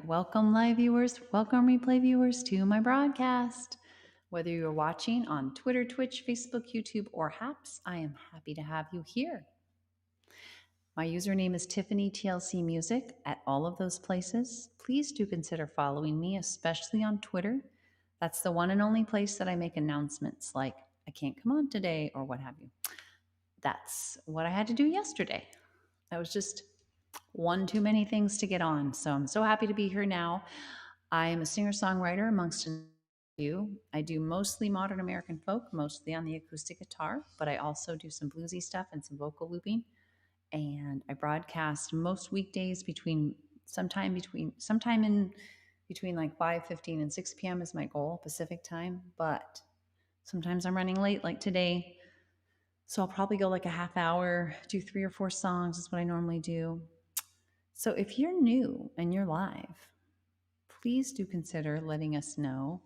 Welcome, live viewers. Welcome, replay viewers, to my broadcast. Whether you're watching on Twitter, Twitch, Facebook, YouTube, or Haps, I am happy to have you here. My username is Tiffany TLC Music at all of those places. Please do consider following me, especially on Twitter. That's the one and only place that I make announcements like I can't come on today or what have you. That's what I had to do yesterday. That was just one too many things to get on. So I'm so happy to be here now. I am a singer-songwriter amongst you. I do mostly modern American folk, mostly on the acoustic guitar, but I also do some bluesy stuff and some vocal looping. And I broadcast most weekdays sometime in between like 5:15 and 6 p.m. is my goal, Pacific time. But sometimes I'm running late, like today. So I'll probably go like a half hour, do 3 or 4 songs is what I normally do. So if you're new and you're live, please do consider letting us know.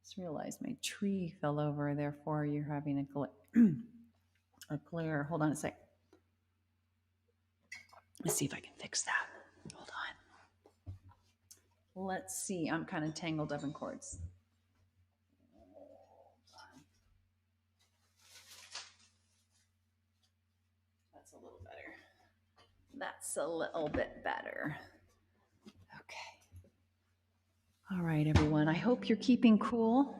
Just realized my tree fell over, therefore you're having a glare. Hold on a sec. Let's see if I can fix that. Hold on. Let's see. I'm kind of tangled up in cords. That's a little better. That's a little bit better. Okay. All right, everyone. I hope you're keeping cool.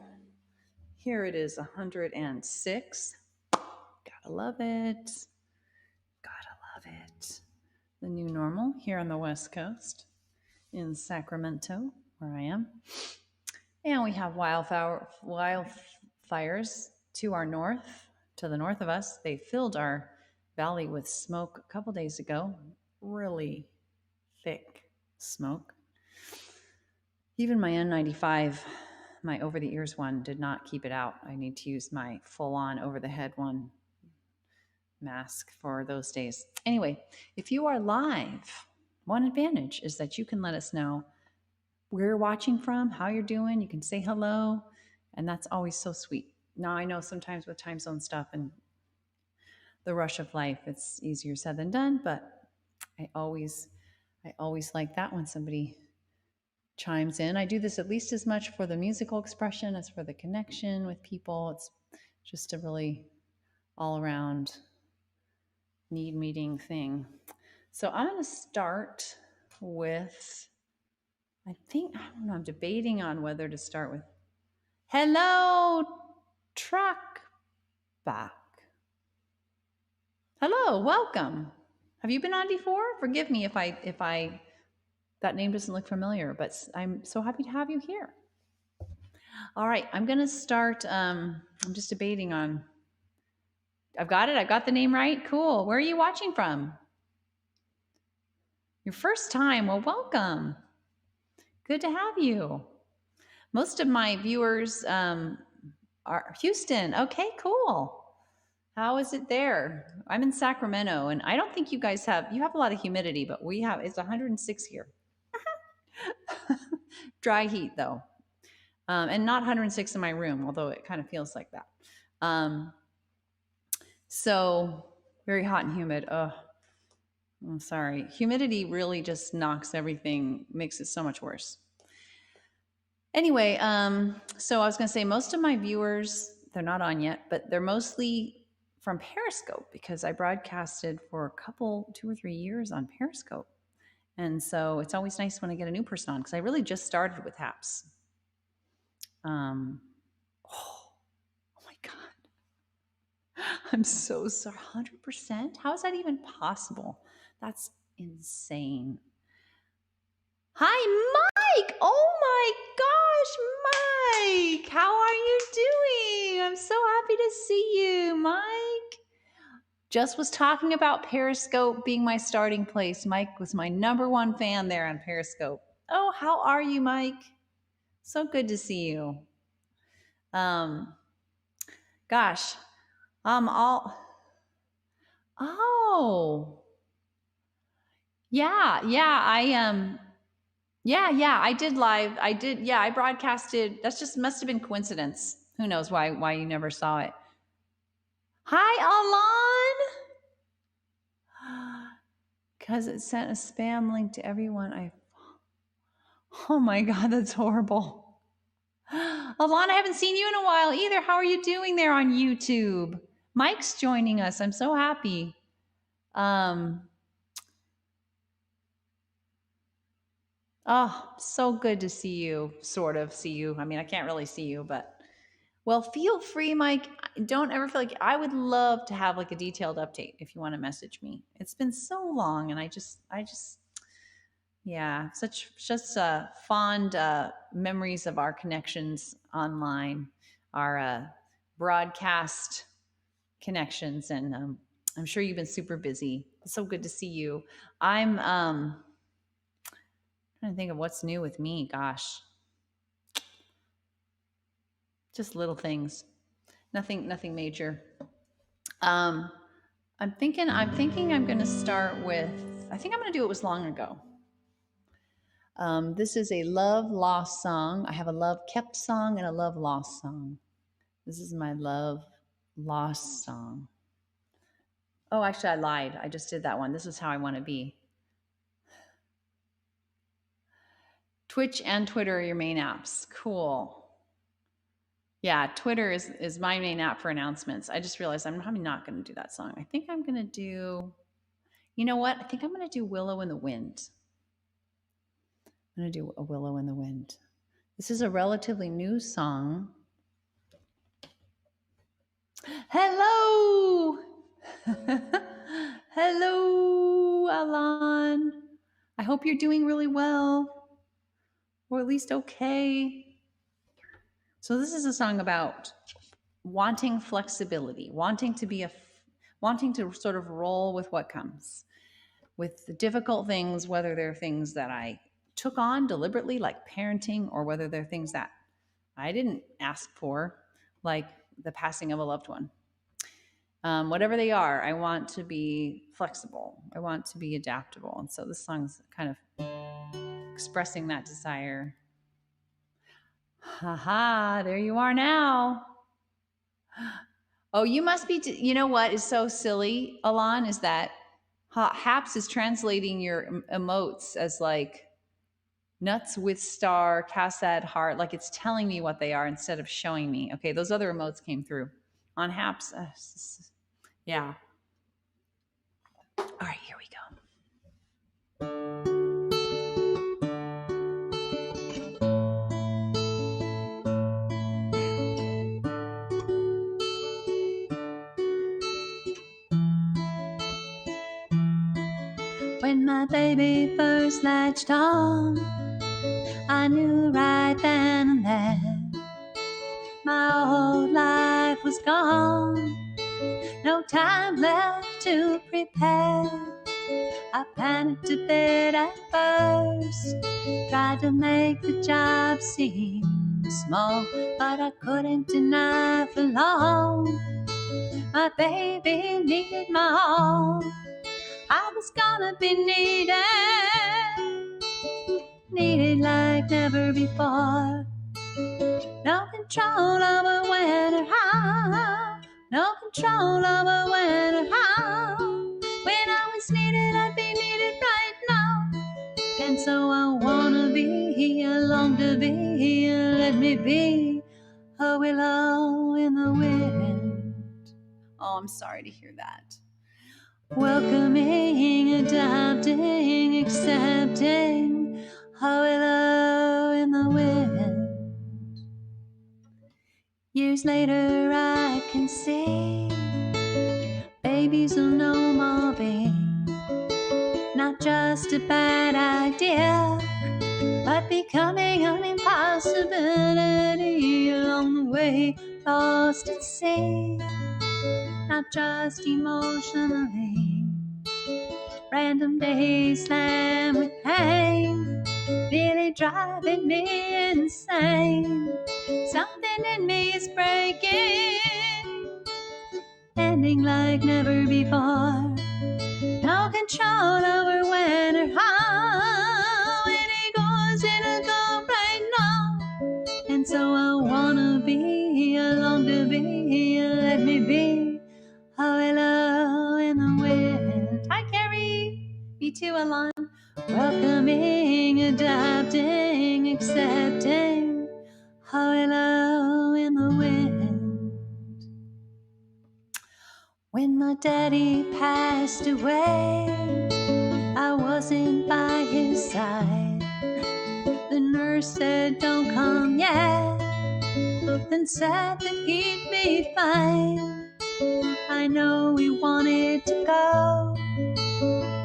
Here it is, 106. Gotta love it. Gotta love it. The new normal here on the West Coast in Sacramento, where I am. And we have wildfires to our north, to the north of us. They filled our valley with smoke a couple days ago, really thick smoke. Even my N95, my over-the-ears one, did not keep it out. I need to use my full-on over-the-head one mask for those days. Anyway, if you are live, one advantage is that you can let us know where you're watching from, how you're doing. You can say hello, and that's always so sweet. Now, I know sometimes with time zone stuff and the rush of life, it's easier said than done, but I always like that when somebody chimes in. I do this at least as much for the musical expression as for the connection with people. It's just a really all-around need meeting thing. So I'm going to start with, I don't know, I'm debating on whether to start with, hello, truck back. Hello, welcome. Have you been on before? Forgive me if that name doesn't look familiar, but I'm so happy to have you here. All right, I'm going to start, I'm just debating on, I've got it. I got the name right. Cool. Where are you watching from? Your first time. Well, welcome. Good to have you. Most of my viewers are Houston. Okay, cool. How is it there? I'm in Sacramento, and I don't think you guys you have a lot of humidity, but it's 106 here. Dry heat though. And not 106 in my room, although it kind of feels like that. So very hot and humid. Oh, I'm sorry. Humidity really just knocks everything, makes it so much worse. Anyway, so I was going to say most of my viewers, they're not on yet, but they're mostly from Periscope because I broadcasted for 2 or 3 years on Periscope. And so it's always nice when I get a new person on because I really just started with Haps. Oh my God. I'm so sorry. 100%? How is that even possible? That's insane. Hi, Mike. Oh my gosh, Mike. How are you doing? I'm so happy to see you, Mike. Just was talking about Periscope being my starting place. Mike was my #1 fan there on Periscope. Oh, how are you, Mike? So good to see you. Gosh, oh, yeah, I did live. I broadcasted. That's just must have been coincidence. Who knows why you never saw it. Hi, Alon. Because it sent a spam link to everyone. Oh my God, that's horrible. Alana, I haven't seen you in a while either. How are you doing there on YouTube? Mike's joining us. I'm so happy. Oh, so good to see you, sort of see you. I mean, I can't really see you, but well, feel free, Mike. Don't ever feel like I would love to have like a detailed update if you want to message me. It's been so long and I just, yeah, such just fond memories of our connections online, our broadcast connections, and I'm sure you've been super busy. It's so good to see you. I'm trying to think of what's new with me. Gosh, just little things, nothing major. I'm thinking I'm going to start with. I think I'm going to do It Was Long Ago. This is a love lost song. I have a love kept song and a love lost song. This is my love lost song. Oh, actually, I lied. I just did that one. This is How I Want to Be. Twitch and Twitter are your main apps. Cool. Yeah, Twitter is my main app for announcements. I just realized I'm probably not going to do that song. I think I'm going to do, you know what? I think I'm going to do Willow in the Wind. I'm going to do A Willow in the Wind. This is a relatively new song. Hello! Hello, Alan. I hope you're doing really well, or at least okay. So this is a song about wanting flexibility, wanting to sort of roll with what comes, with the difficult things, whether they're things that I took on deliberately, like parenting, or whether they're things that I didn't ask for, like the passing of a loved one. Whatever they are, I want to be flexible. I want to be adaptable. And so this song's kind of expressing that desire. Haha, there you are now. Oh, you must be, you know what is so silly, Alon, is that Haps is translating your emotes as like nuts with star, Cassad heart, like it's telling me what they are instead of showing me. Okay, those other emotes came through. On Haps, yeah. All right, here we go. When my baby first latched on, I knew right then and there my old life was gone. No time left to prepare. I panicked a bit at first, tried to make the job seem small, but I couldn't deny for long. My baby needed my all. I was gonna be needed like never before. No control over when or how, no control over when or how. When I was needed, I'd be needed right now. And so I wanna be here, long to be here. Let me be a willow in the wind. Oh, I'm sorry to hear that. Welcoming, adapting, accepting, a willow in the wind. Years later I can see babies will no more be not just a bad idea, but becoming an impossibility along the way, lost at sea, not just emotionally. Random days slammed with pain, really driving me insane. Something in me is breaking, ending like never before. No control over when or how. When it goes, it'll go right now. And so I wanna be, I long to be, let me be a willow in the wind. Hi, Carrie. Me too, Alon. Welcoming, adapting, my daddy passed away, I wasn't by his side. The nurse said, "Don't come yet," then said that he'd be fine. I know he wanted to go,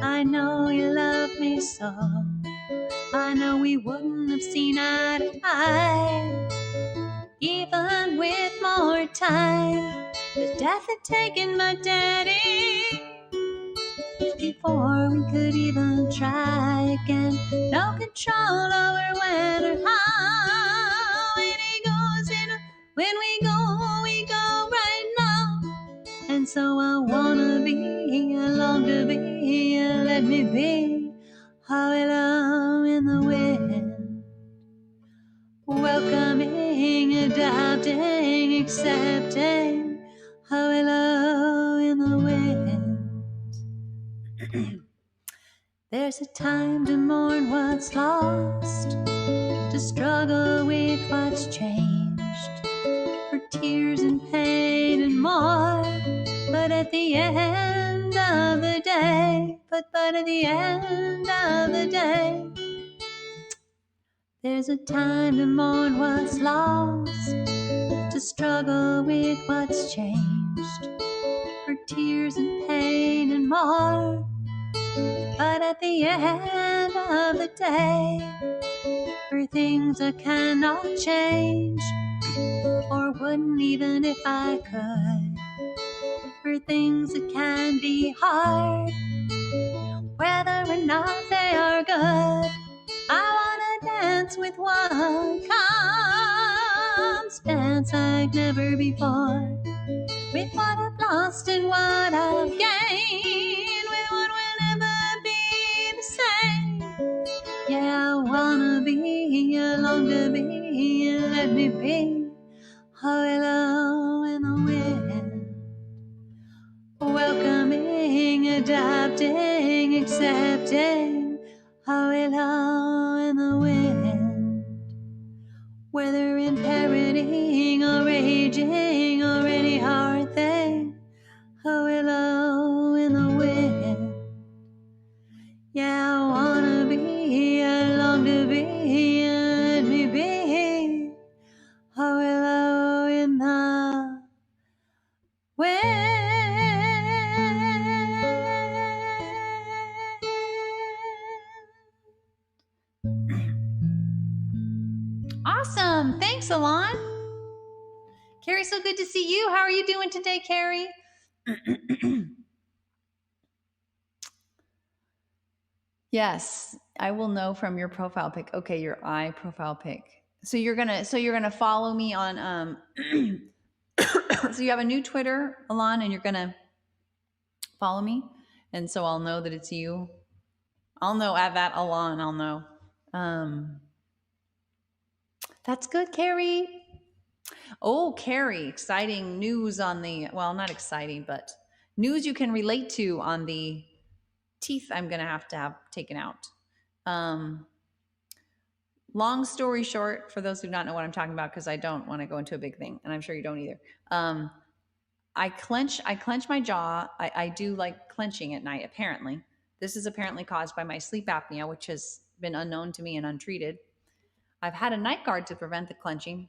I know he loved me so, I know we wouldn't have seen eye to eye, even with more time. The death had taken my daddy before we could even try again. No control over when or how. When he goes in, when we go right now. And so I wanna be, I long to be, let me be. How I love in the wind, welcoming, adopting, accepting. How I love in the wind. There's a time to mourn what's lost, to struggle with what's changed, for tears and pain and more. But at the end of the day, but at the end of the day, there's a time to mourn what's lost, to struggle with what's changed, for tears and pain and more. But at the end of the day, for things I cannot change, or wouldn't even if I could, for things that can be hard, whether or not they are good, I wanna dance with one comes, dance like never before, with what I've lost and what I've gained, with what will never be the same. Yeah, I wanna be, I long to be, let me be. Hello in the wind, welcoming, adapting, accepting. Hello in the wind, whether in parroting or raging or any hard thing. Hello in the wind. Yeah, I wanna be, I long to be, let me be. Hello in the wind. Awesome. Thanks, Alon. Carrie, so good to see you. How are you doing today, Carrie? Yes, I will know from your profile pic. Okay, your eye profile pic. So you're gonna follow me on so you have a new Twitter, Alon, and you're gonna follow me, and so I'll know that it's you. I'll know at that Alon. I'll know. That's good, Carrie. Oh, Carrie, exciting news on the, well, not exciting, but news you can relate to on the teeth I'm going to have taken out. Long story short, for those who do not know what I'm talking about, because I don't want to go into a big thing, and I'm sure you don't either. I clench my jaw. I do like clenching at night, apparently. This is apparently caused by my sleep apnea, which has been unknown to me and untreated. I've had a night guard to prevent the clenching,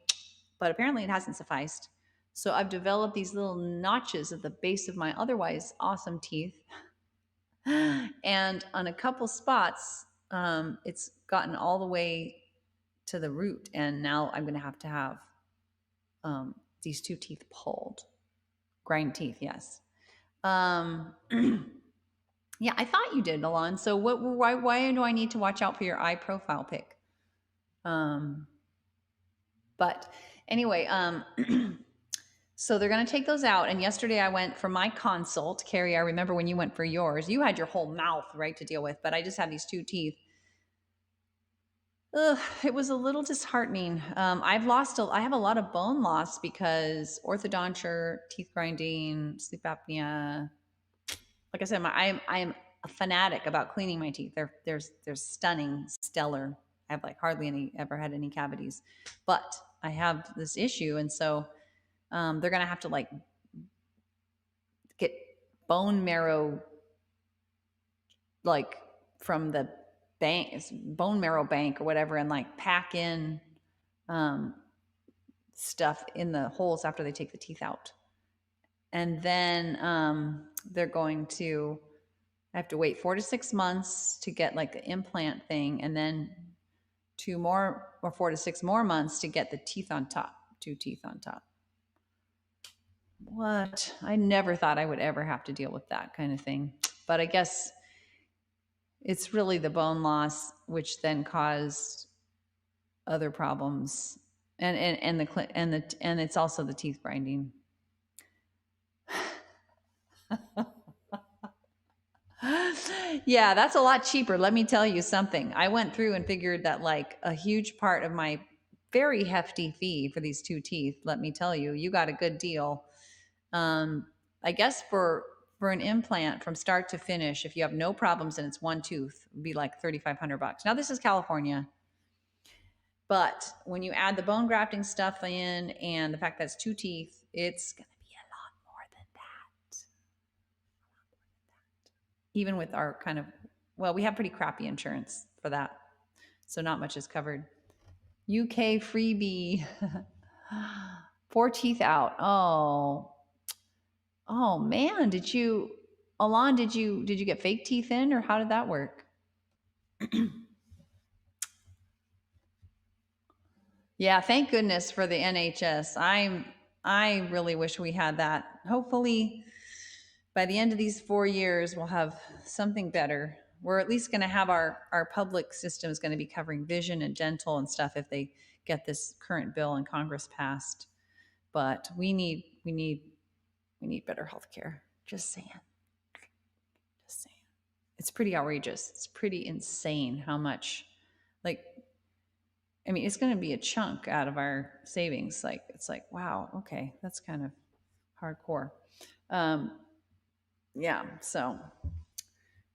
but apparently it hasn't sufficed. So I've developed these little notches at the base of my otherwise awesome teeth. And on a couple spots, it's gotten all the way to the root. And now I'm going to have these two teeth pulled. Grind teeth, yes. Yeah, I thought you did, Alon. So why do I need to watch out for your eye profile pic? But anyway, so they're going to take those out. And yesterday I went for my consult. Carrie, I remember when you went for yours, you had your whole mouth, right, to deal with, but I just had these two teeth. Ugh, it was a little disheartening. I have a lot of bone loss because orthodonture, teeth grinding, sleep apnea. Like I said, I am a fanatic about cleaning my teeth. They're stunning, stellar. I have like hardly ever had any cavities, but I have this issue. And so they're going to have to like get bone marrow, like from the bank, bone marrow bank or whatever, and like pack in stuff in the holes after they take the teeth out. And then they're going to have to wait 4 to 6 months to get like the implant thing, and then 2 more or 4 to 6 more months to get the teeth on top, 2 teeth on top. What? I never thought I would ever have to deal with that kind of thing. But I guess it's really the bone loss, which then caused other problems, and it's also the teeth grinding. Yeah, that's a lot cheaper. Let me tell you something. I went through and figured that like a huge part of my very hefty fee for these 2 teeth, let me tell you, you got a good deal. I guess for an implant from start to finish, if you have no problems and it's 1 tooth, it'd be like $3,500. Now this is California, but when you add the bone grafting stuff in and the fact that it's 2 teeth, it's going to be a lot more than that. Even with our kind of, well, we have pretty crappy insurance for that, so not much is covered. UK freebie. 4 teeth out. Oh man, Alon, did you get fake teeth in, or how did that work? Yeah, thank goodness for the NHS. I really wish we had that. Hopefully by the end of these 4 years, we'll have something better. We're at least going to have our public system is going to be covering vision and dental and stuff if they get this current bill in Congress passed. But we need better health care. Just saying. It's pretty outrageous. It's pretty insane how much, like, I mean, it's going to be a chunk out of our savings. Like, it's like, wow, okay, that's kind of hardcore. Yeah, so,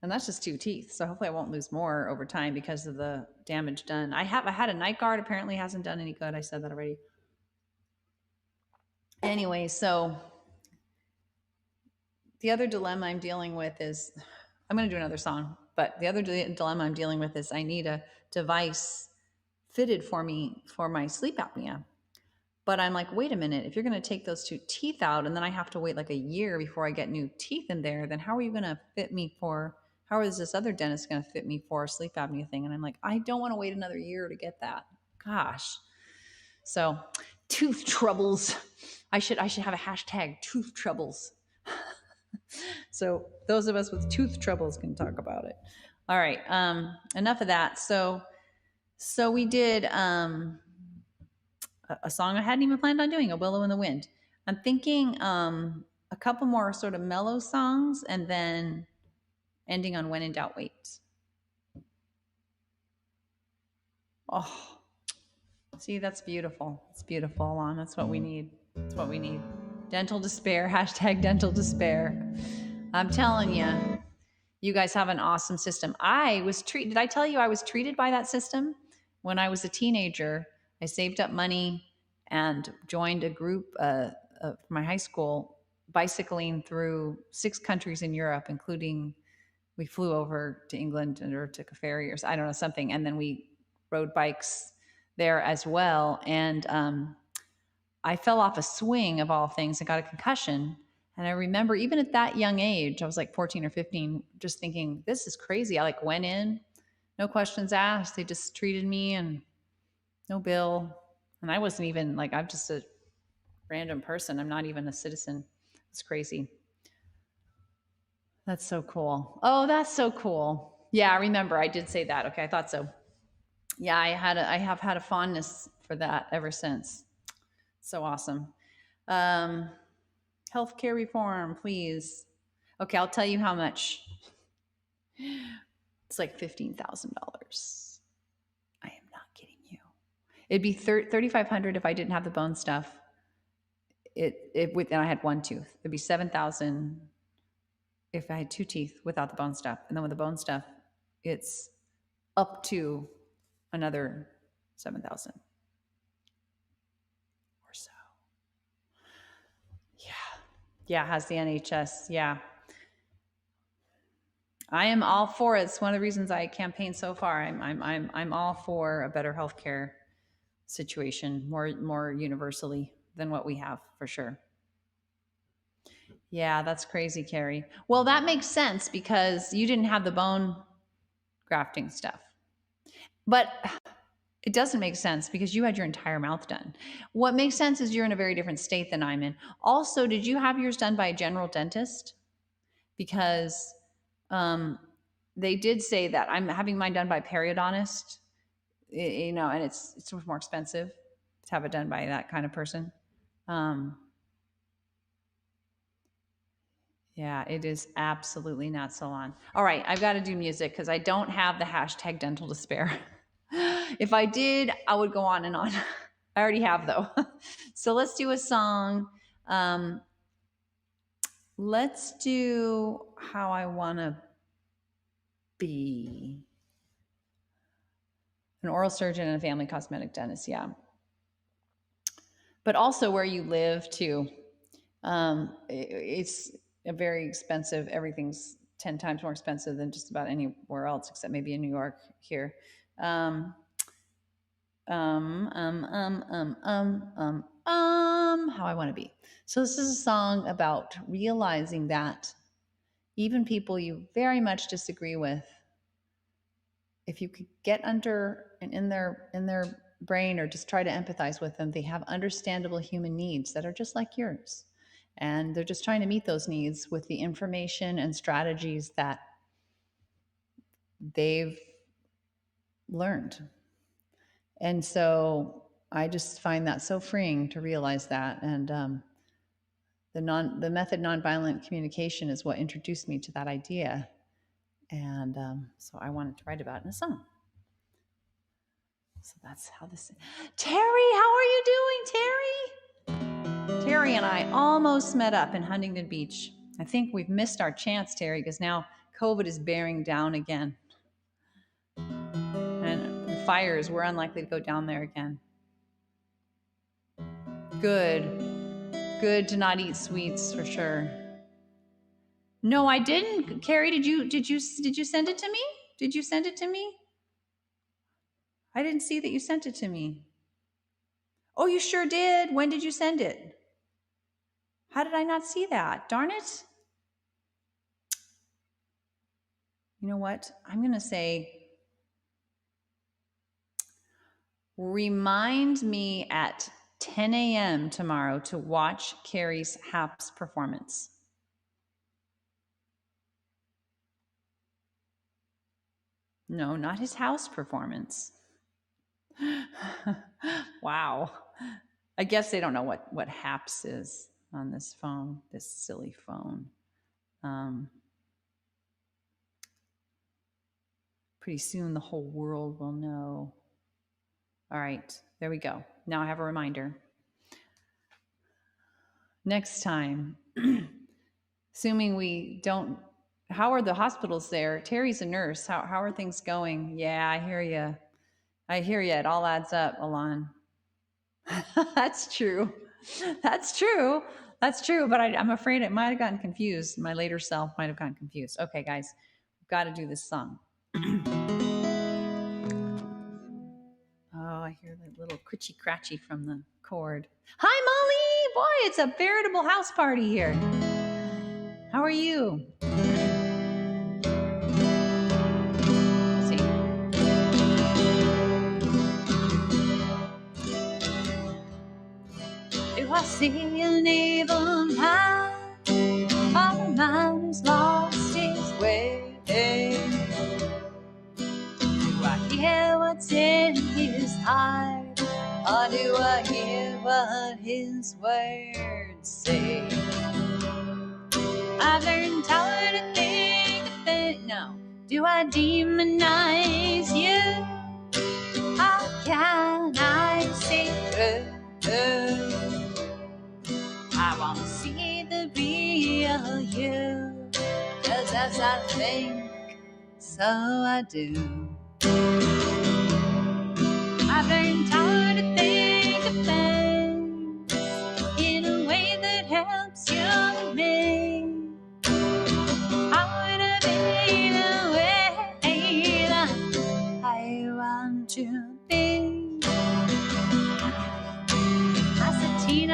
and that's just 2 teeth. So hopefully I won't lose more over time because of the damage done. I had a night guard, apparently hasn't done any good. I said that already. Anyway, so the other dilemma I'm dealing with is, I'm going to do another song, but the other dilemma I'm dealing with is I need a device fitted for me for my sleep apnea. But I'm like, wait a minute, if you're going to take those 2 teeth out and then I have to wait like a year before I get new teeth in there, then how are you going to fit me for, how is this other dentist going to fit me for a sleep apnea thing? And I'm like, I don't want to wait another year to get that. Gosh. So tooth troubles. I should have a hashtag tooth troubles. So those of us with tooth troubles can talk about it. All right. Enough of that. So we did a song I hadn't even planned on doing, A Willow in the Wind. I'm thinking a couple more sort of mellow songs and then ending on When in Doubt, Wait. Oh, see, that's beautiful. It's beautiful, Alon. That's what we need. That's what we need. Dental despair, hashtag dental despair. I'm telling you, you guys have an awesome system. Did I tell you I was treated by that system? When I was a teenager, I saved up money and joined a group from my high school, bicycling through 6 countries in Europe, including, we flew over to England or took a ferry or I don't know, something. And then we rode bikes there as well. And I fell off a swing of all things and got a concussion. And I remember even at that young age, I was like 14 or 15, just thinking, this is crazy. I like went in, no questions asked. They just treated me and no bill. And I wasn't even like, I'm just a random person. I'm not even a citizen. It's crazy. That's so cool. Oh, that's so cool. Yeah, I remember I did say that. Okay, I thought so. Yeah, I have had a fondness for that ever since. So awesome. Healthcare reform, please. Okay, I'll tell you how much. It's like $15,000. I am not kidding you. It'd be $3,500 if I didn't have the bone stuff. And I had 1 tooth. It'd be $7,000 if I had 2 teeth without the bone stuff. And then with the bone stuff, it's up to another $7,000 or so. Yeah, it has the NHS. Yeah. I am all for it. It's one of the reasons I campaigned so far. I'm all for a better healthcare situation, more universally than what we have, for sure. Yeah, that's crazy, Carrie. Well, that makes sense because you didn't have the bone grafting stuff. But it doesn't make sense because you had your entire mouth done. What makes sense is you're in a very different state than I'm in. Also, did you have yours done by a general dentist? Because they did say that I'm having mine done by a periodontist, you know, and it's more expensive to have it done by that kind of person. Yeah, it is absolutely not salon. All right, I've got to do music because I don't have the hashtag dental despair. If I did, I would go on and on. I already have, though. So let's do a song. Let's do How I Wanna Be. An oral surgeon and a family cosmetic dentist, yeah. But also where you live, too. It's a very expensive, everything's 10 times more expensive than just about anywhere else, except maybe in New York here. How I Want to Be. So this is a song about realizing that even people you very much disagree with, if you could get under and in their brain or just try to empathize with them, they have understandable human needs that are just like yours. And they're just trying to meet those needs with the information and strategies that they've learned. And so I just find that so freeing to realize that. And the method nonviolent communication is what introduced me to that idea. And so I wanted to write about it in a song. So that's how this is. Terry, how are you doing, Terry? Terry and I almost met up in Huntington Beach. I think we've missed our chance, Terry, because now COVID is bearing down again. And the fires, we're unlikely to go down there again. Good to not eat sweets for sure. No, I didn't. Carrie, did you send it to me? Did you send it to me? I didn't see that you sent it to me. Oh, you sure did. When did you send it? How did I not see that? Darn it. You know what? I'm going to say, remind me at 10 a.m. tomorrow to watch Carrie's HAPS performance. No, not his house performance. Wow. I guess they don't know what HAPS is on this phone, this silly phone. Pretty soon the whole world will know. All right, there we go. Now I have a reminder. Next time, assuming we don't, how are the hospitals there? Terry's a nurse. How are things going? Yeah, I hear you. It all adds up, Alon. That's true. That's true. But I'm afraid it might have gotten confused. My later self might have gotten confused. Okay, guys, we've got to do this song. Oh, I hear the little critchy cratchy from the cord. Hi, Molly. Boy, it's a veritable house party here. How are you? I see an evil man, a man who's lost his way. Do I hear what's in his heart, or do I hear what his words say? I've learned how to think of it. No, do I demonize you? How can I see through? I want to see the real you, 'cause as I think, so I do. I've learned how to think of things in a way that helps you and me. I would have been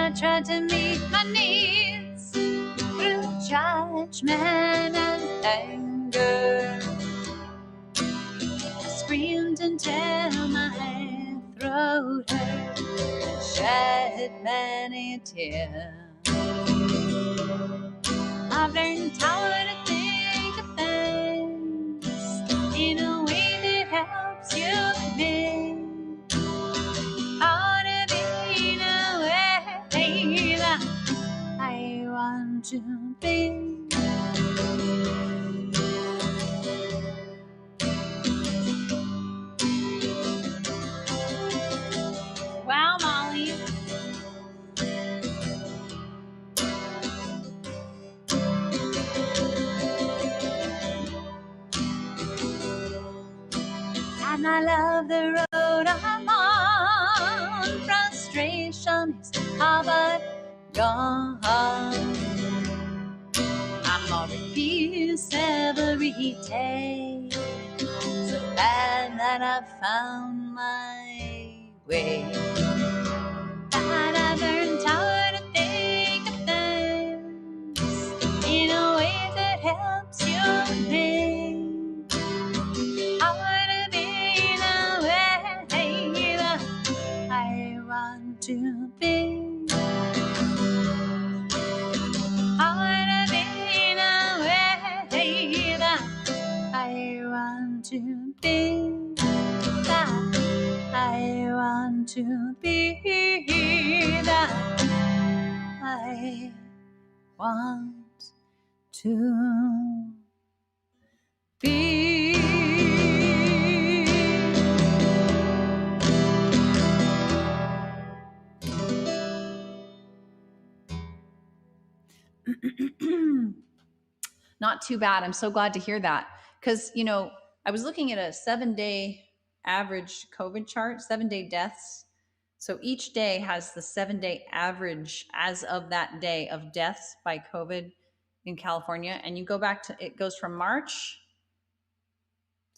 I tried to meet my needs through judgment and anger. I screamed until my throat hurt, shed many tears. I've learned how to think of things in a way that helps you live. How to be in a way that I want to be. Wow, Molly. And I love the road I'm on. Frustration is all but gone. I'm more refused every day. So glad that I found my way. That I've learned how to think of things in a way that helps you live. I want to be the way that I want to be. I want to be the way that I want to be. That I want to be. That I want to be. Not too bad. I'm so glad to hear that. Because, you know, I was looking at a 7-day average COVID chart, 7-day deaths. So each day has the 7-day average as of that day of deaths by COVID in California. And you go back to, it goes from March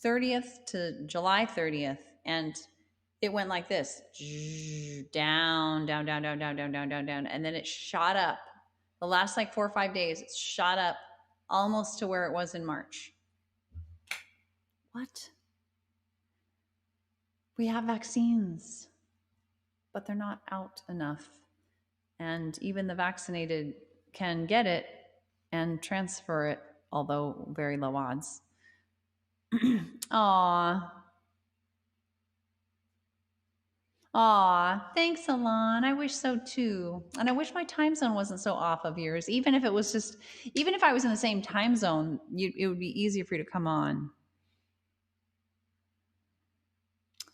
30th to July 30th. And it went like this, down, down, down, down, down, down, down, down, down. And then it shot up. The last like 4 or 5 days, it shot up almost to where it was in March. What? We have vaccines, but they're not out enough. And even the vaccinated can get it and transfer it, although very low odds. Aw. Aw, thanks, Alon. I wish so too. And I wish my time zone wasn't so off of yours. Even if it was just, even if I was in the same time zone, it would be easier for you to come on.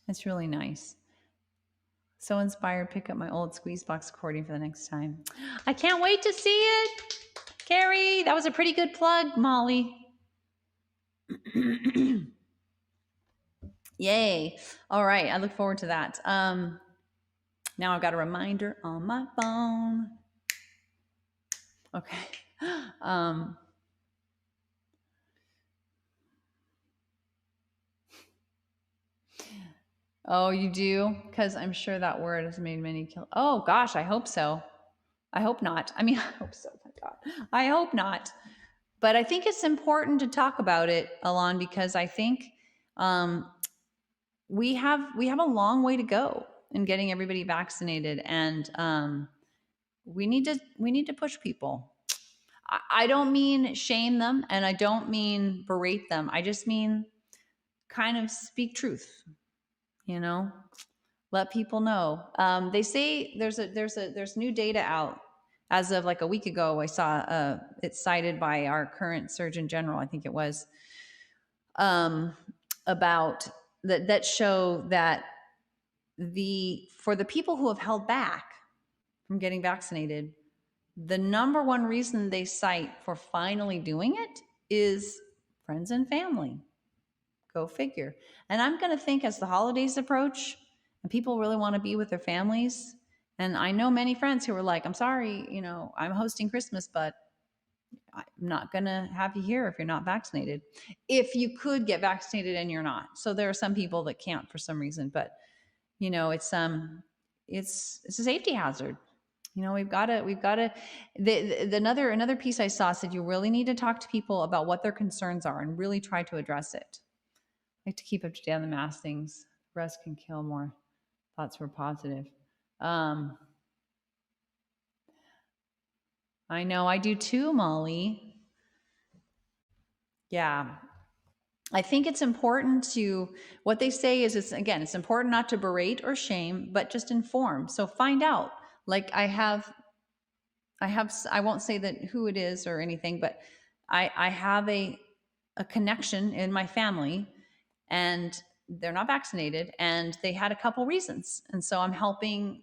It's really nice. So inspired, pick up my old Squeeze Box recording for the next time. I can't wait to see it. Carrie, that was a pretty good plug, Molly. Yay. All right. I look forward to that. Now I've got a reminder on my phone. Okay. Oh, you do? Because I'm sure that word has made many kill. Oh gosh, I hope so. I hope not. I mean, I hope so. My God, I hope not. But I think it's important to talk about it, Alon, because I think we have a long way to go in getting everybody vaccinated, and we need to push people. I don't mean shame them, and I don't mean berate them. I just mean kind of speak truth. You know, let people know. They say there's new data out as of like a week ago. I saw it's cited by our current Surgeon General, I think it was, about that show that for the people who have held back from getting vaccinated, the number one reason they cite for finally doing it is friends and family. Go figure. And I'm going to think as the holidays approach and people really want to be with their families. And I know many friends who are like, I'm sorry, you know, I'm hosting Christmas, but I'm not going to have you here if you're not vaccinated. If you could get vaccinated and you're not. So there are some people that can't for some reason, but you know, it's a safety hazard. we've got to, another piece I saw said you really need to talk to people about what their concerns are and really try to address it. Like to keep up to date on the mass things. Rest can kill more. Thoughts were positive. I know, I do too, Molly. Yeah. I think it's important to, what they say is, it's important not to berate or shame, but just inform. So find out. Like I won't say that who it is or anything, but I have a connection in my family, and they're not vaccinated, and they had a couple reasons. And so I'm helping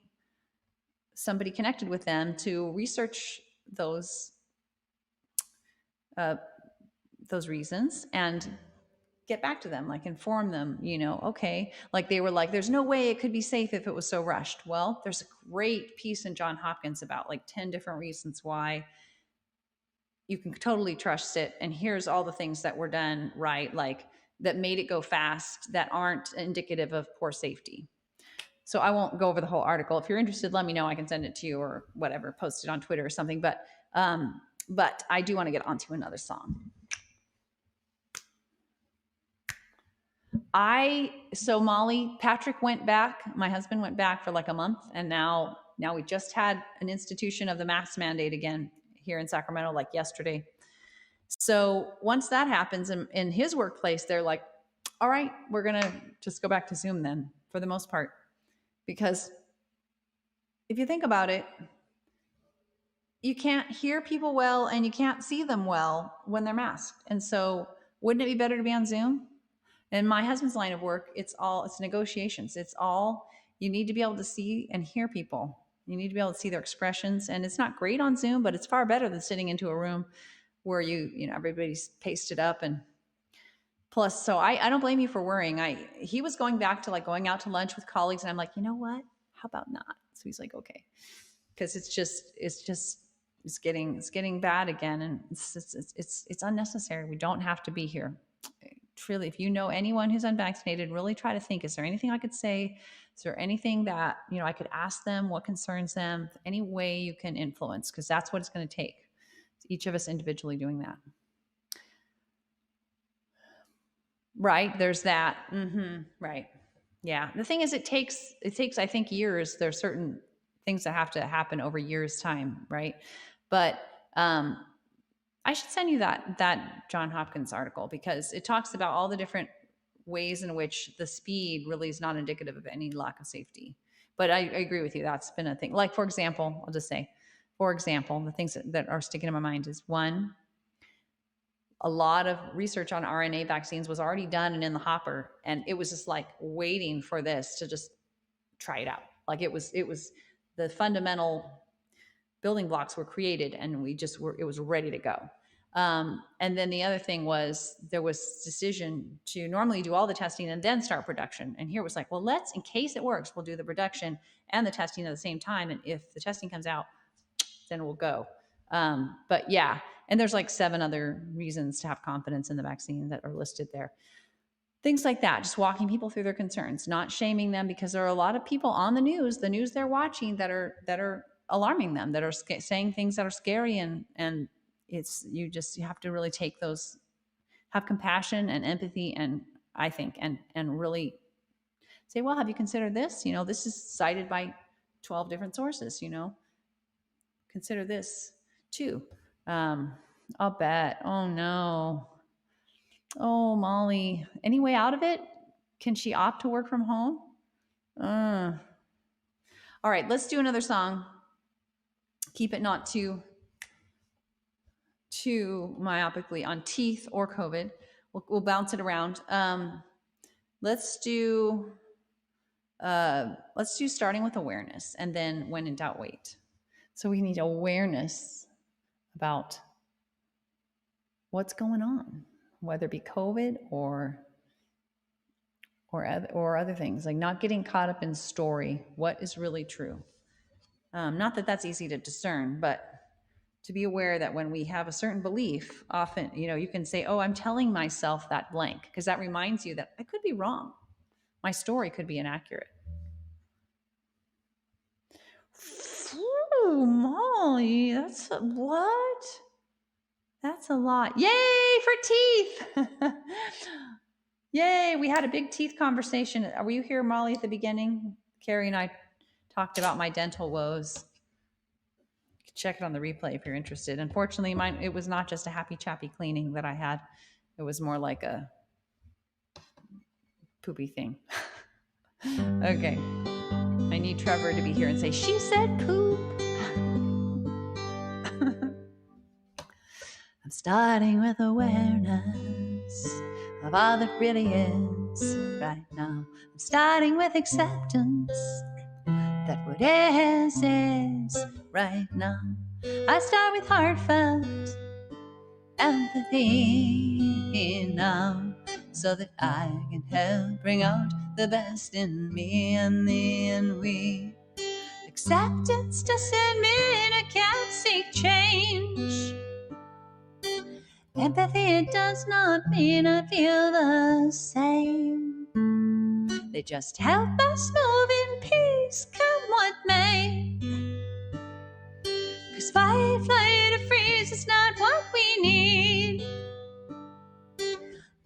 somebody connected with them to research those reasons and get back to them, like inform them, okay. Like they were like, there's no way it could be safe if it was so rushed. Well, there's a great piece in Johns Hopkins about like 10 different reasons why you can totally trust it. And here's all the things that were done right, like that made it go fast, that aren't indicative of poor safety. So I won't go over the whole article. If you're interested, let me know. I can send it to you or whatever, post it on Twitter or something. But I do want to get onto another song. So Molly, Patrick went back, my husband went back for like a month, and now we just had an institution of the mask mandate again here in Sacramento, like yesterday. So once that happens in his workplace, they're like, all right, we're going to just go back to Zoom then for the most part. Because if you think about it, you can't hear people well and you can't see them well when they're masked. And so wouldn't it be better to be on Zoom? In my husband's line of work, it's negotiations. It's all, you need to be able to see and hear people. You need to be able to see their expressions. And it's not great on Zoom, but it's far better than sitting into a room where everybody's pasted up. And plus, so I don't blame you for worrying. He was going back to like going out to lunch with colleagues, and I'm like, you know what? How about not? So he's like, okay. Because it's getting bad again. And it's unnecessary. We don't have to be here. Truly, if you know anyone who's unvaccinated, really try to think, is there anything I could say? Is there anything that, I could ask them, what concerns them, any way you can influence? Because that's what it's going to take. It's each of us individually doing that. Right. There's that. Right. Yeah. The thing is, it takes, I think, years. There's certain things that have to happen over years' time. Right. But, I should send you that Johns Hopkins article, because it talks about all the different ways in which the speed really is not indicative of any lack of safety. But I agree with you. That's been a thing. Like, for example, I'll just say, the things that are sticking in my mind is, one, a lot of research on RNA vaccines was already done and in the hopper. And it was just like waiting for this to just try it out. Like it was the fundamental building blocks were created, and it was ready to go. And then the other thing was, there was decision to normally do all the testing and then start production. And here it was like, well, in case it works, we'll do the production and the testing at the same time. And if the testing comes out, then we'll go. But yeah, and there's like 7 other reasons to have confidence in the vaccine that are listed there. Things like that, just walking people through their concerns, not shaming them, because there are a lot of people on the news they're watching that are alarming them, that are saying things that are scary, and you have to really take those, have compassion and empathy, and I think, and really say, well, have you considered this? This is cited by 12 different sources, consider this too. I'll bet. Oh no. Oh, Molly, any way out of it? Can she opt to work from home? All right, let's do another song. Keep it not too myopically on teeth or COVID. We'll bounce it around. Let's do starting with awareness, and then when in doubt, wait. So we need awareness about what's going on, whether it be COVID or other things, like not getting caught up in story. What is really true? Not that that's easy to discern, but to be aware that when we have a certain belief, often, you can say, oh, I'm telling myself that blank, because that reminds you that I could be wrong. My story could be inaccurate. Ooh, Molly, that's what? That's a lot. Yay for teeth! Yay, we had a big teeth conversation. Were you here, Molly, at the beginning? Carrie and I talked about my dental woes. Check it on the replay if you're interested. Unfortunately, it was not just a happy chappy cleaning that I had. It was more like a poopy thing. Okay. I need Trevor to be here and say, she said poop. I'm starting with awareness of all that really is right now. I'm starting with acceptance that what is right now. I start with heartfelt empathy now, so that I can help bring out the best in me and thee and we. Acceptance doesn't mean I can't seek change. Empathy, it does not mean I feel the same. They just help us move in peace, come what may. 'Cause fight, flight, or freeze is not what we need.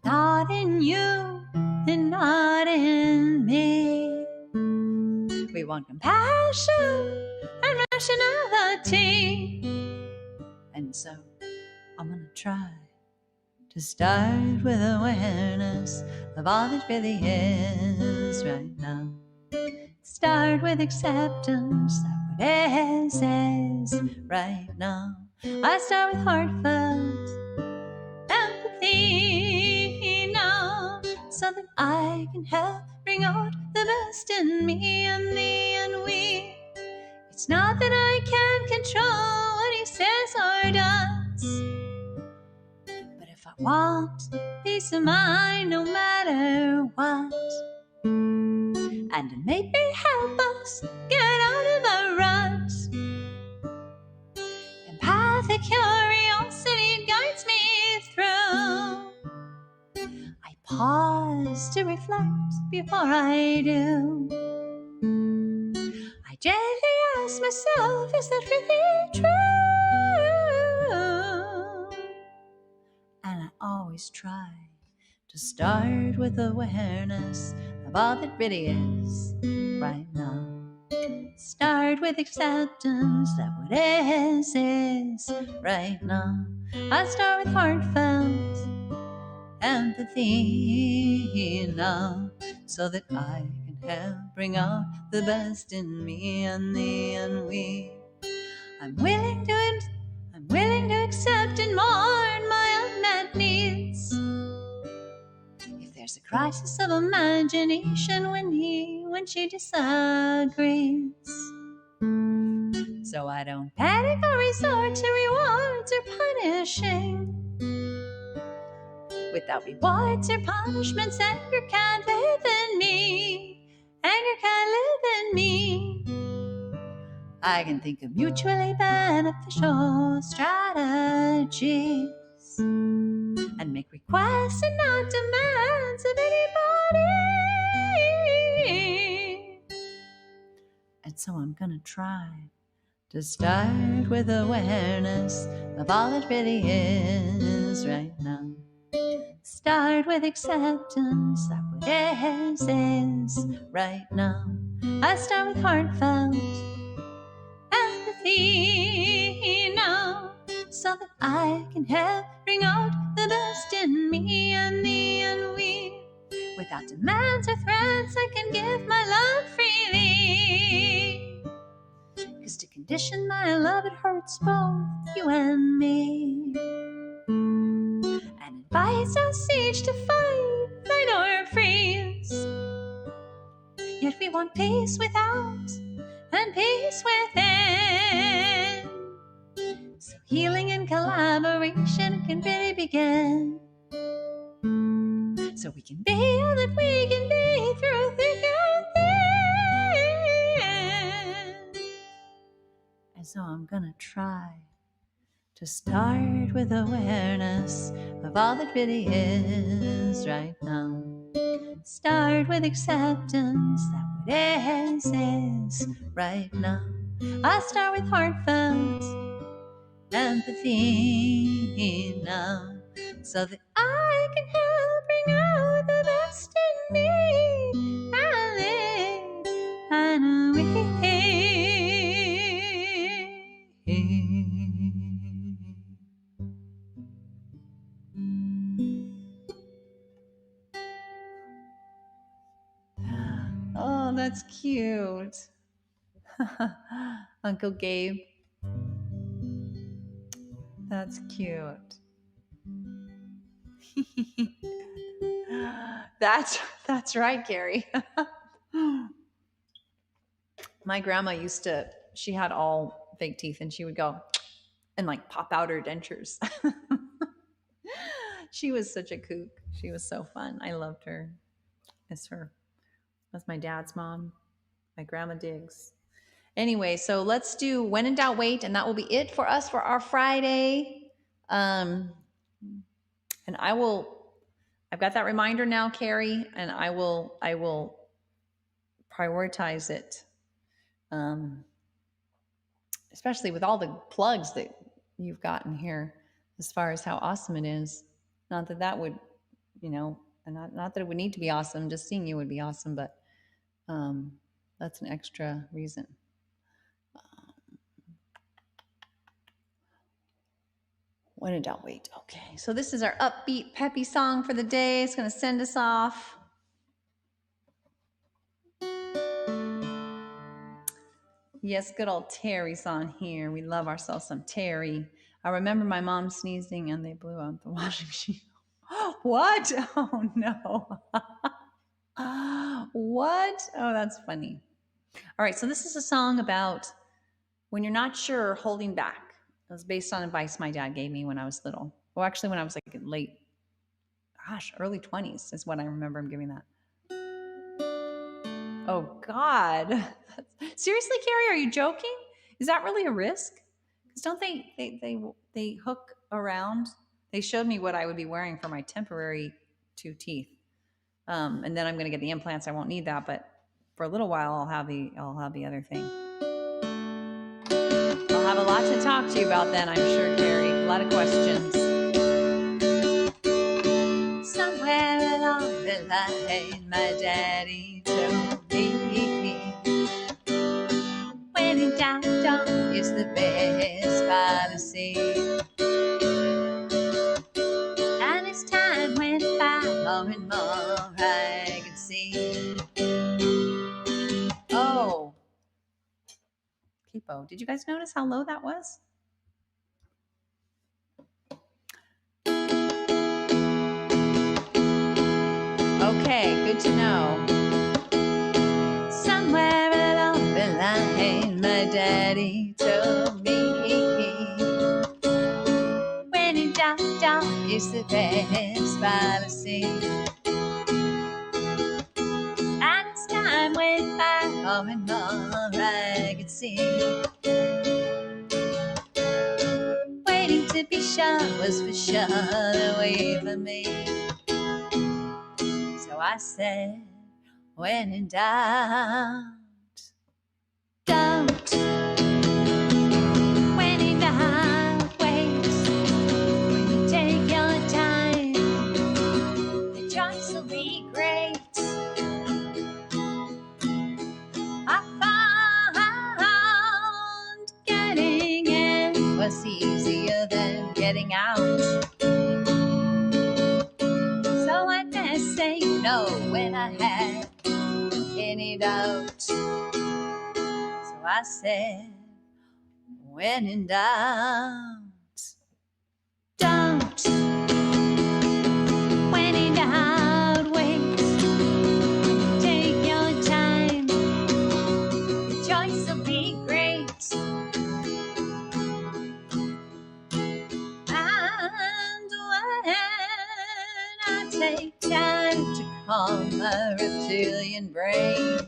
Not in you and not in me. We want compassion and rationality. And so I'm gonna try to start with awareness of all that really is right now. Start with acceptance that what is right now. I start with heartfelt empathy now, so that I can help bring out the best in me and thee and we. It's not that I can't control what he says or does, but if I want peace of mind no matter what, and to maybe help us get out of the rut, empathic curiosity guides me through. I pause to reflect before I do. I gently ask myself, is that really true? And I always try to start with awareness of all that really is right now. Start with acceptance that what is right now. I start with heartfelt empathy now, so that I can help bring out the best in me and thee and we. I'm willing to accept and mourn my unmet needs. If there's a crisis of imagination when she disagrees, so I don't panic or resort to rewards or punishing. Without rewards or punishments, anger can't live in me. Anger can't live in me. I can think of mutually beneficial strategies and make requests and not demands of anybody. And so I'm gonna try to start with awareness of all that really is right now. Start with acceptance that what is right now. I start with heartfelt empathy now, so that I can help bring out the best in me and thee and we. Without demands or threats, I can give my love freely. 'Cause to condition my love, it hurts both you and me, and invites us each to fight or freeze. Yet we want peace without and peace within, so healing and collaboration can really begin, so we can be all that we can be through thick and thin. And so I'm gonna try to start with awareness of all that really is right now. Start with acceptance that what is right now. I start with heartfelt empathy now, so that I can help bring out the best in me. I live and Oh, that's cute. Uncle Gabe. That's cute. That's right, Gary. My grandma she had all fake teeth, and she would go and like pop out her dentures. She was such a kook. She was so fun. I loved her. Miss her. That's my dad's mom. My grandma Diggs. Anyway, so let's do When in Doubt, Wait, and that will be it for us for our Friday. And I've got that reminder now, Carrie, and I will prioritize it. Especially with all the plugs that you've gotten here as far as how awesome it is. Not that would, not that it would need to be awesome, just seeing you would be awesome, but that's an extra reason. When in doubt, wait. Okay, so this is our upbeat, peppy song for the day. It's going to send us off. Yes, good old Terry's on here. We love ourselves some Terry. I remember my mom sneezing and they blew out the washing machine. What? Oh, no. What? Oh, that's funny. All right, so this is a song about when you're not sure, holding back. It was based on advice my dad gave me when I was little. Well, actually, when I was like early 20s is when I remember him giving that. Oh, God. Seriously, Carrie, are you joking? Is that really a risk? Because don't they hook around? They showed me what I would be wearing for my temporary 2 teeth. And then I'm going to get the implants. I won't need that, but for a little while, I'll have the other thing. I'll have a lot to talk to you about then, I'm sure, Carrie. A lot of questions. Somewhere along the line, my daddy told me, when in doubt, don't is the best policy. And as time went by, more and more I could see. Oh, Kipo, did you guys notice how low that was? Okay, good to know. Somewhere along the line, my daddy told me, when in doubt, doubt is the best policy. And as time went by, more and more I could see. Waiting to be sure was for sure the way for me. So I said, when in doubt, don't. When in doubt, wait. When you take your time, the choice will be great. I found getting in was easier than getting out. So I didn't say no when I had any doubt. So I said, when in doubt, don't. When in doubt, wait. Take your time. The choice will be great. And when I take time to calm my reptilian brain,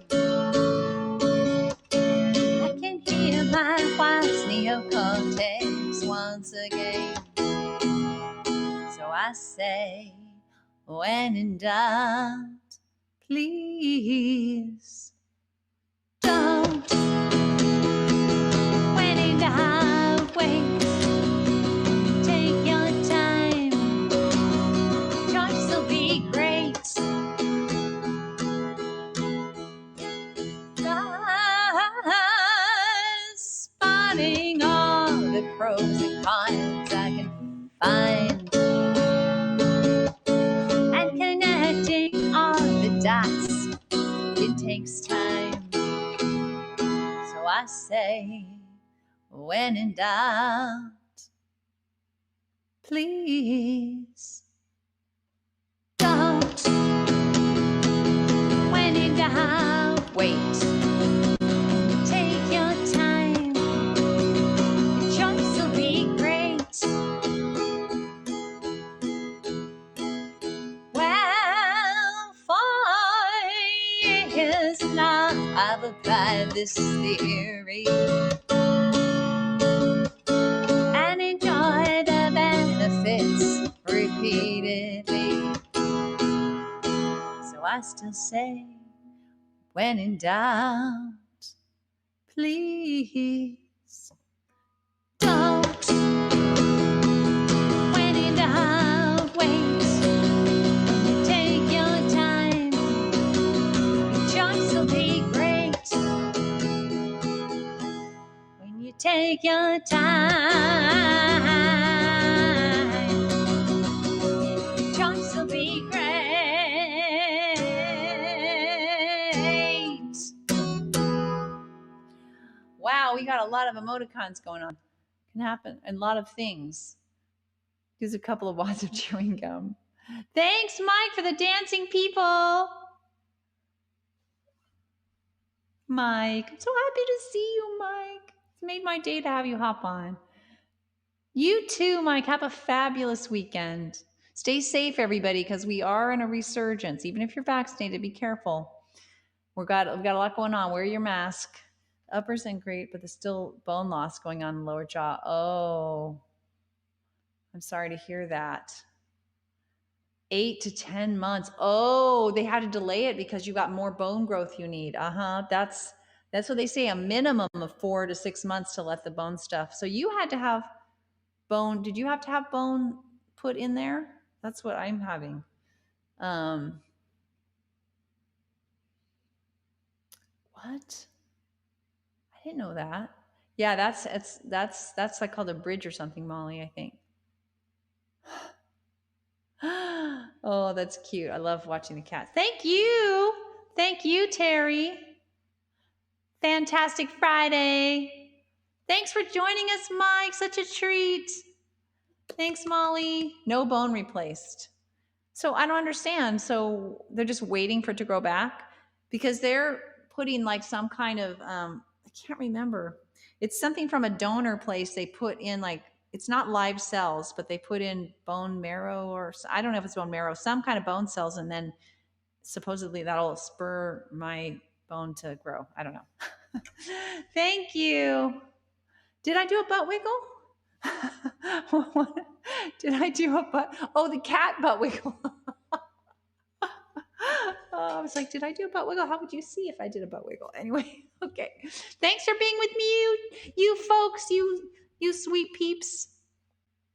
I can hear my wife's neocortex once again. So I say, when in doubt, please don't. having all the pros and cons I can find, and connecting all the dots, it takes time. So I say, when in doubt, please don't. When in doubt, wait. Take your time. Your choice will be great. Well, for years now, I've applied this theory and enjoyed the benefits repeatedly. So I still say, when in doubt, please don't. When in doubt, wait. Take your time. Your choice will be great. When you take your time, your choice will be great. Wow, we got a lot of emoticons going on. Can happen. And a lot of things. Here's a couple of wads of chewing gum. Thanks, Mike, for the dancing people. Mike, I'm so happy to see you, Mike. It's made my day to have you hop on. You too, Mike. Have a fabulous weekend. Stay safe, everybody, because we are in a resurgence. Even if you're vaccinated, be careful. We've got a lot going on. Wear your mask. Uppers and great, but there's still bone loss going on in the lower jaw. Oh, I'm sorry to hear that. 8 to 10 months. Oh, they had to delay it because you got more bone growth you need. That's what they say, a minimum of 4 to 6 months to let the bone stuff. So you had to have bone. Did you have to have bone put in there? That's what I'm having. What? I didn't know that. Yeah, that's like called a bridge or something, Molly, I think. Oh, that's cute. I love watching the cats. Thank you. Thank you, Terry. Fantastic Friday. Thanks for joining us, Mike. Such a treat. Thanks, Molly. No bone replaced. So I don't understand. So they're just waiting for it to grow back because they're putting like some kind of, I can't remember. It's something from a donor place. They put in like, it's not live cells, but they put in bone marrow, or I don't know if it's bone marrow, some kind of bone cells. And then supposedly that'll spur my bone to grow. I don't know. Thank you. Did I do a butt wiggle? Did I do a butt? Oh, the cat butt wiggle. I was like, did I do a butt wiggle? How would you see if I did a butt wiggle? Anyway, okay. Thanks for being with me, you folks, you sweet peeps.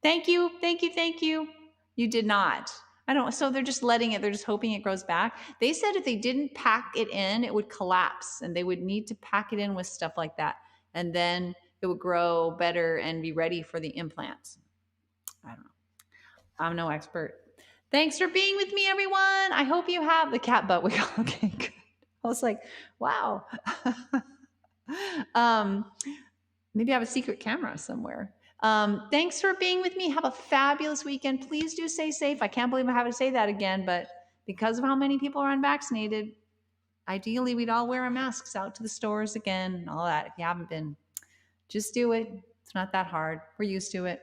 Thank you, thank you, thank you. You did not. I don't. So they're just letting it. They're just hoping it grows back. They said if they didn't pack it in, it would collapse, and they would need to pack it in with stuff like that, and then it would grow better and be ready for the implants. I don't know. I'm no expert. Thanks for being with me, everyone. I hope you have the cat butt wiggle. Okay, good. I was like, wow. Maybe I have a secret camera somewhere. Thanks for being with me. Have a fabulous weekend. Please do stay safe. I can't believe I have to say that again, but because of how many people are unvaccinated, ideally we'd all wear our masks out to the stores again and all that. If you haven't been, just do it. It's not that hard. We're used to it,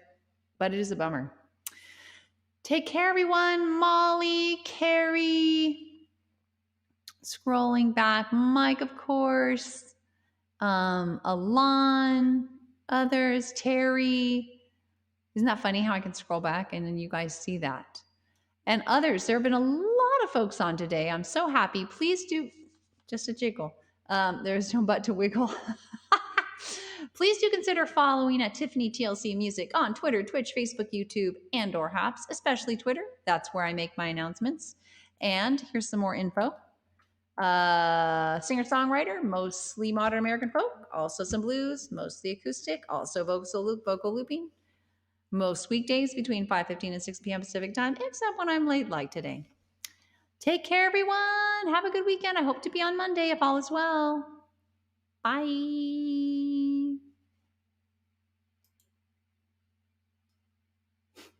but it is a bummer. Take care, everyone. Molly, Carrie, scrolling back, Mike, of course, Alon, others, Terry. Isn't that funny how I can scroll back and then you guys see that? And others, there have been a lot of folks on today. I'm so happy. Please do, just a jiggle. There's no butt to wiggle. Please do consider following at Tiffany TLC Music on Twitter, Twitch, Facebook, YouTube, and or Haps, especially Twitter. That's where I make my announcements. And here's some more info. Singer-songwriter, mostly modern American folk, also some blues, mostly acoustic, also vocal looping. Most weekdays between 5:15 and 6 p.m. Pacific time, except when I'm late like today. Take care, everyone. Have a good weekend. I hope to be on Monday if all is well. Bye.